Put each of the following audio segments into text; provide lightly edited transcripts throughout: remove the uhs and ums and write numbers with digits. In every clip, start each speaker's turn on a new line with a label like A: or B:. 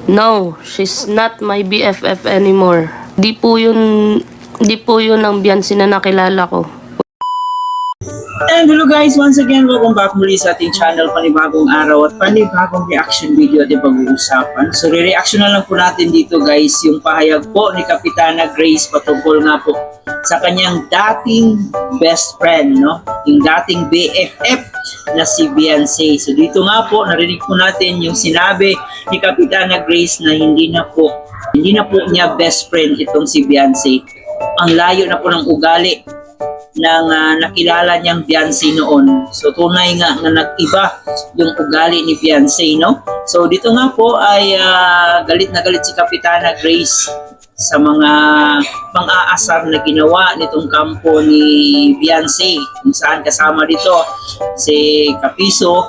A: No, she's not my BFF anymore. Di po yun ang Beyonce na nakilala ko.
B: And hello guys, once again, welcome back muli sa ating channel, panibagong araw at panibagong reaction video at pag-uusapan. So re-reaction na lang po natin dito guys, yung pahayag po ni Kapitana Grace patungkol nga po sa kanyang dating best friend, no? Yung dating BFF na si Beyonce. So dito nga po, narinig po natin yung sinabi ni Kapitana Grace na hindi na po niya best friend itong si Beyonce. Ang layo na po ng ugali ng nakilala niyang Beyonce noon. So tunay nga na nag-iba yung ugali ni Beyonce, no? So dito nga po ay galit na galit si Kapitana Grace sa mga pang-aasar na ginawa nitong kampo ni Beyonce, kung saan kasama dito si Kapiso,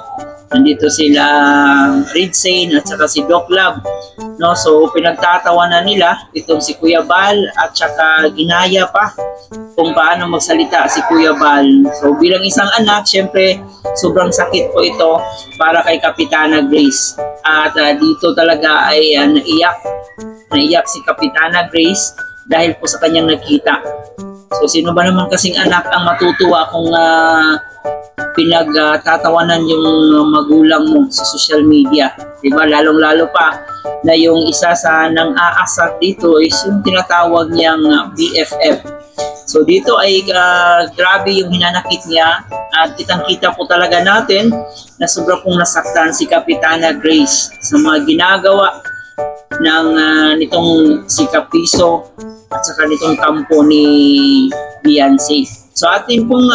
B: nandito sila Ridsane at saka si Doc Love, no? So pinagtatawanan nila itong si Kuya Bal at saka ginaya pa kung paano magsalita si Kuya Bal. So bilang isang anak, syempre sobrang sakit po ito para kay Kapitana Grace. At dito talaga ay naiyak si Kapitana Grace dahil po sa kanyang nakita. So sino ba naman kasing anak ang matutuwa kung pinagtatawanan yung magulang mo sa social media, diba? Lalong-lalo pa na yung isa sa nang-aasar dito is yung tinatawag niyang BFF. So dito ay grabe yung hinanakit niya at kitang-kita po talaga natin na sobra pong nasaktan si Kapitana Grace sa mga ginagawa ng nitong si Kapiso at saka nitong kampo ni Beyonce. So atin pong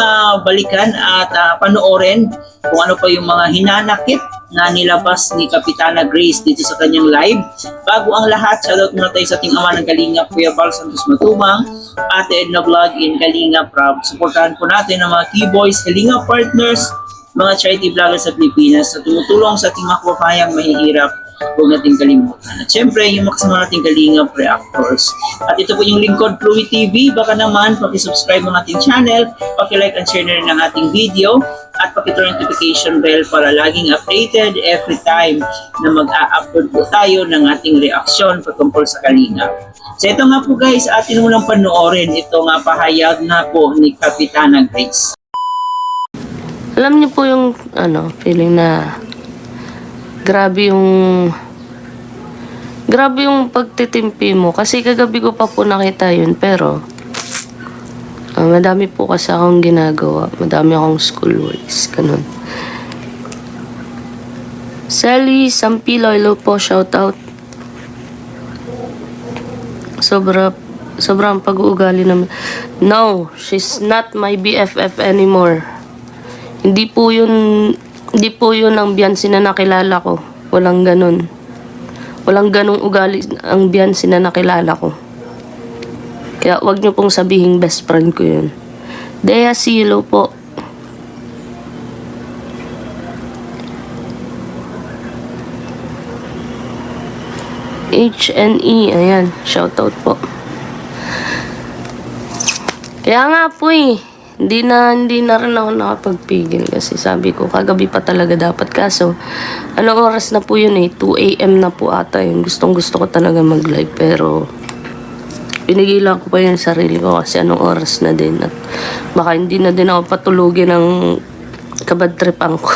B: balikan at panoorin kung ano pa yung mga hinanakit na nilabas ni Kapitana Grace dito sa kanyang live. Bago ang lahat, shoutout muna tayo sa ating ama ng Kalingap, Kuya Bal Santos Matubang, Ate Edna Vlog in Kalingap Rob. Suportahan po natin ang mga keyboys, Kalingap partners, mga charity vloggers sa Pilipinas na tumutulong sa ating mga kapapayang mahihirap. Huwag natin kalimutan. At syempre, yung makasama nating Kalingap reactors. At ito po yung lingkod Fluid TV. Baka naman, pakisubscribe ng ating channel, pakilike and share na rin ang ating video, at pakituro notification bell para laging updated every time na mag-a-upload po tayo ng ating reaksyon patungkol sa Kalingap. So ito nga po guys, atin mo lang panoorin ito nga pahayag na po ni Kapitana Grace.
A: Alam niyo po yung feeling na grabe yung pagtitimpi mo. Kasi kagabi ko pa po nakita yun, pero madami po kasi akong ginagawa. Madami akong schoolworks, ganun. Sally Sampilo, hello po, shoutout. Sobrang pag-uugali naman. No, she's not my BFF anymore. Hindi po yun ang Beyonce na nakilala ko. Walang ganun. Walang ganung ugali ang Beyonce na nakilala ko. Kaya wag niyo pong sabihin best friend ko yun. Dea Silo po. HNE, ayan, shoutout po. Kaya nga po hindi na rin ako nakapagpigil kasi sabi ko kagabi pa talaga dapat, kaso anong oras na po yun 2 AM na po ata yun. Gustong gusto ko talaga mag live pero pinigilan ko pa yung sarili ko kasi anong oras na din at baka hindi na din ako patulugin ng kabadtripan ko.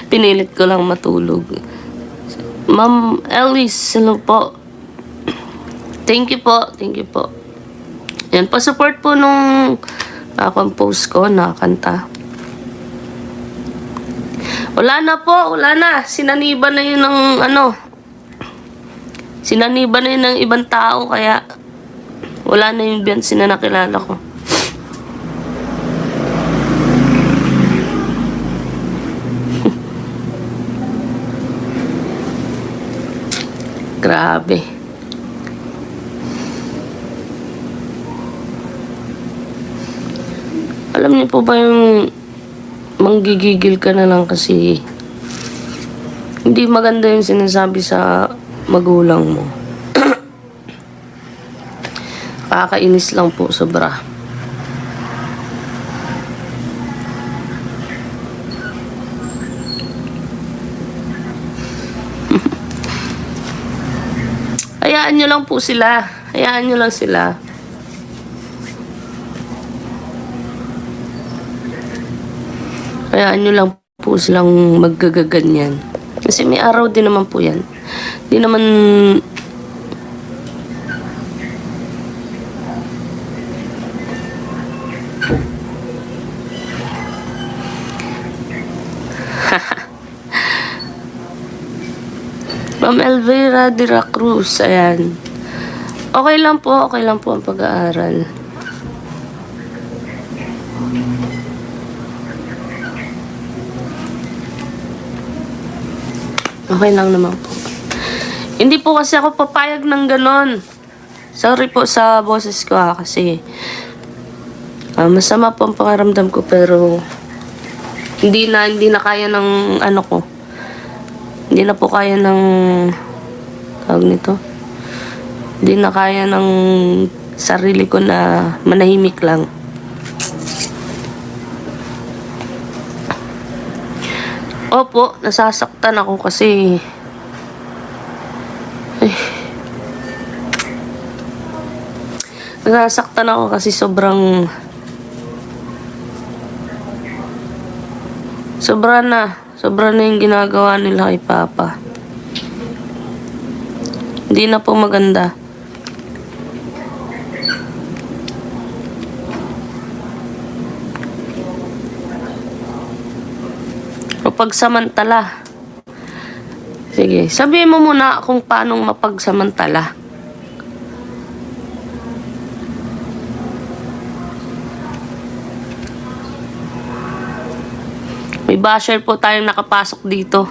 A: Pinilit ko lang matulog. Ma'am Elise, hello po. Thank you po. Yan, pa-support po nung compose ko na kanta. Wala na. Sinaniba na yun ng ibang tao, kaya wala na yung Beyonce na nakilala ko. Grabe. Alam niyo po ba yung manggigigil ka na lang kasi hindi maganda yung sinasabi sa magulang mo. Kakainis lang po, sobra. Hayaan nyo lang po sila. Hayaan nyo lang sila. Hayaan nyo lang po silang maggagaganyan. Kasi may araw din naman po yan. Di naman... Ma'am Elvira de la Cruz, ayan. Okay lang po ang pag-aaral. Okay lang naman po. Hindi po kasi ako papayag ng ganon. Sorry po sa boses ko kasi masama po ang pakiramdam ko pero hindi na kaya ng ano ko. Hindi na po kaya ng tawag nito. Hindi na kaya ng sarili ko na manahimik lang. Opo, nasasaktan ako kasi nasasaktan ako kasi sobra na yung ginagawa nila kay Papa. Hindi na po maganda. O pagsamantala. Sige, sabihin mo muna kung paano mapagsamantala. May basher po tayong nakapasok dito.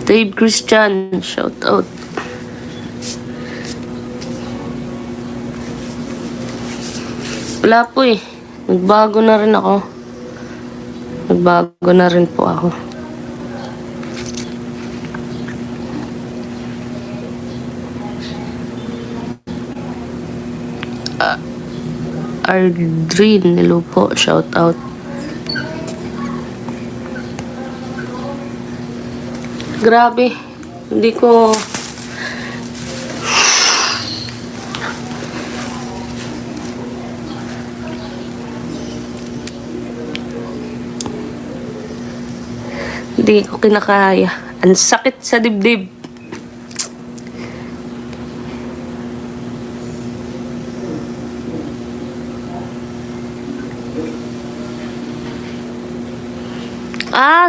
A: Dave Christian, shout out. Wala po eh. Nagbago na rin ako. Nagbago na rin po ako. Ardrin, hello po, shout out. Grabe, hindi ko... Hindi ko kinakaya. Ang sakit sa dibdib.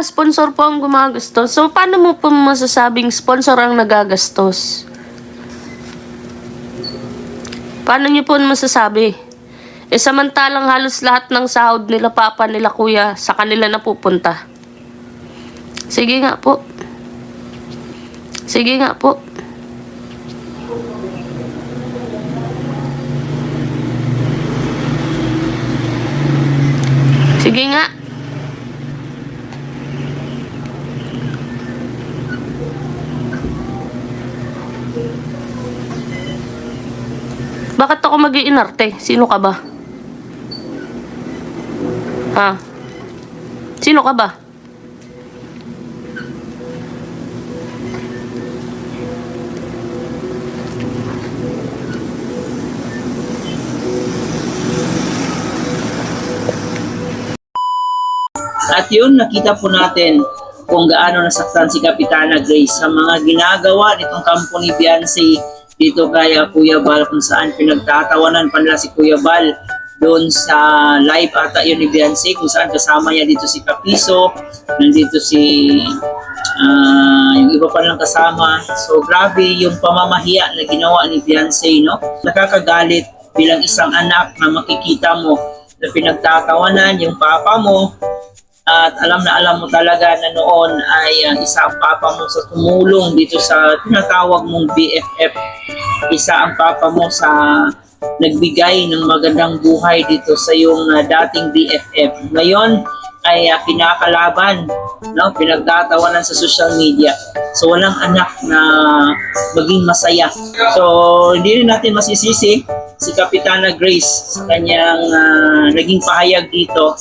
A: Sponsor po ang gumagastos. So, paano mo po masasabing sponsor ang nagagastos? Paano niyo po masasabi? Samantalang halos lahat ng sahod nila Papa, nila Kuya, sa kanila na pupunta. Sige nga po. Sige nga po. Sige nga. Bakit ako mag-iinarte? Sino ka ba? Ha? Sino ka ba?
B: At yun, nakita po natin kung gaano nasaktan si Kapitana Grace sa mga ginagawa nitong kampo ni Beyonce dito kay Kuya Bal, kung saan pinagtatawanan pa nila si Kuya Bal doon sa live ata yun ni Beyonce, kung saan kasama niya dito si Kapiso, nandito si yung iba pa lang kasama. So grabe yung pamamahiya na ginawa ni Beyonce, no? Nakakagalit bilang isang anak na makikita mo na pinagtatawanan yung papa mo. At alam mo talaga na noon ay isa ang papa mo sa tumulong dito sa tinatawag mong BFF. Isa ang papa mo sa nagbigay ng magandang buhay dito sa yung dating BFF. Ngayon, ay kinakalaban, no? Pinagtatawanan sa social media. So walang anak na maging masaya. So hindi rin natin masisisi si Kapitana Grace sa kanyang naging pahayag dito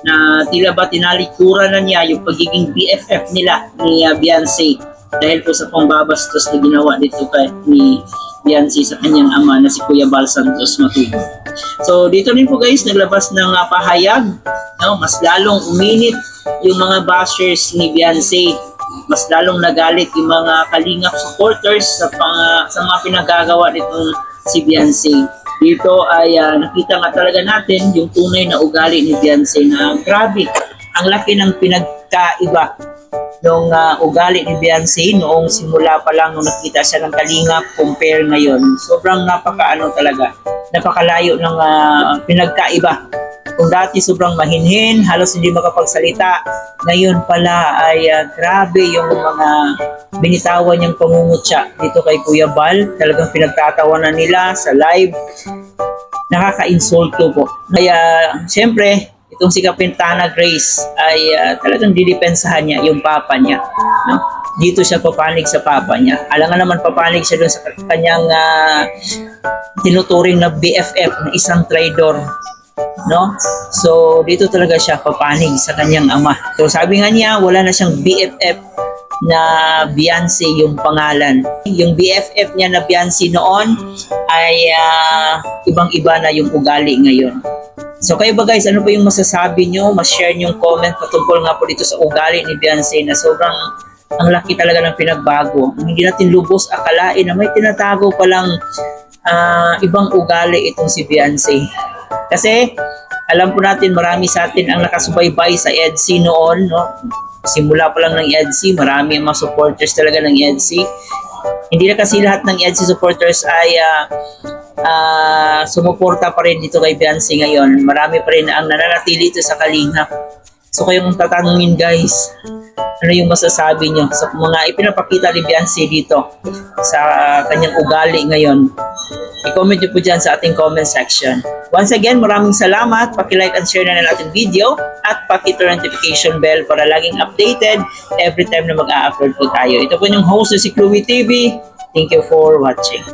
B: na tila ba tinalikuran na niya yung pagiging BFF nila ni Beyonce dahil po sa pambabastos na ginawa dito ni Beyonce sa kanyang ama na si Kuya Bal Santos Matubang. So dito rin po guys naglabas ng pahayag, no? Mas lalong uminit yung mga bashers ni Beyonce, mas lalong nagalit yung mga Kalingap supporters sa mga pinagagawa nitong si Beyonce. Dito ay nakita nga talaga natin yung tunay na ugali ni Beyonce na grabe, ang laki ng pinagkaiba nung ugali ni Beyonce noong simula pa lang nung nakita siya ng Kalingap compare ngayon. Sobrang napakalayo ng pinagkaiba. Kung dati sobrang mahinhin, halos hindi makapagsalita, ngayon pala ay grabe yung mga binitawan niyang pangungutya dito kay Kuya Bal. Talagang pinagtatawanan nila sa live. Nakaka-insulto po. Kaya siyempre, itong si Kapitana Grace ay talagang didepensahan niya yung papa niya. No? Dito siya papanig sa papa niya. Alangan naman papanig siya doon sa kanyang tinuturing na BFF na isang traidor. No? So dito talaga siya papanig sa kanyang ama. So sabi nga niya, wala na siyang BFF na Beyonce yung pangalan. Yung BFF niya na Beyonce noon ay ibang-iba na yung ugali ngayon. So kayo ba guys, ano pa yung masasabi nyo? Mas-share nyo yung comment patungkol nga po dito sa ugali ni Beyonce na sobrang ang laki talaga ng pinagbago. Hindi natin lubos akalain na may tinatago palang ibang ugali itong si Beyonce. Kasi alam po natin marami sa atin ang nakasubaybay sa EDC noon, no? Simula pa lang ng EDC, marami ang mga supporters talaga ng EDC. Hindi na kasi lahat ng EDC supporters ay sumuporta pa rin dito kay Beyonce ngayon. Marami pa rin ang nananatili dito sa Kalingap. So kayong tatanungin guys, ano yung masasabi nyo sa mga ipinapakita ni Beyonce dito sa kanyang ugali ngayon? I-comment nyo po dyan sa ating comment section. Once again, maraming salamat. Paki-like and share na ng ating video at paki-turn notification bell para laging updated every time na mag-a-upload po tayo. Ito po yung host na si Chloe TV. Thank you for watching.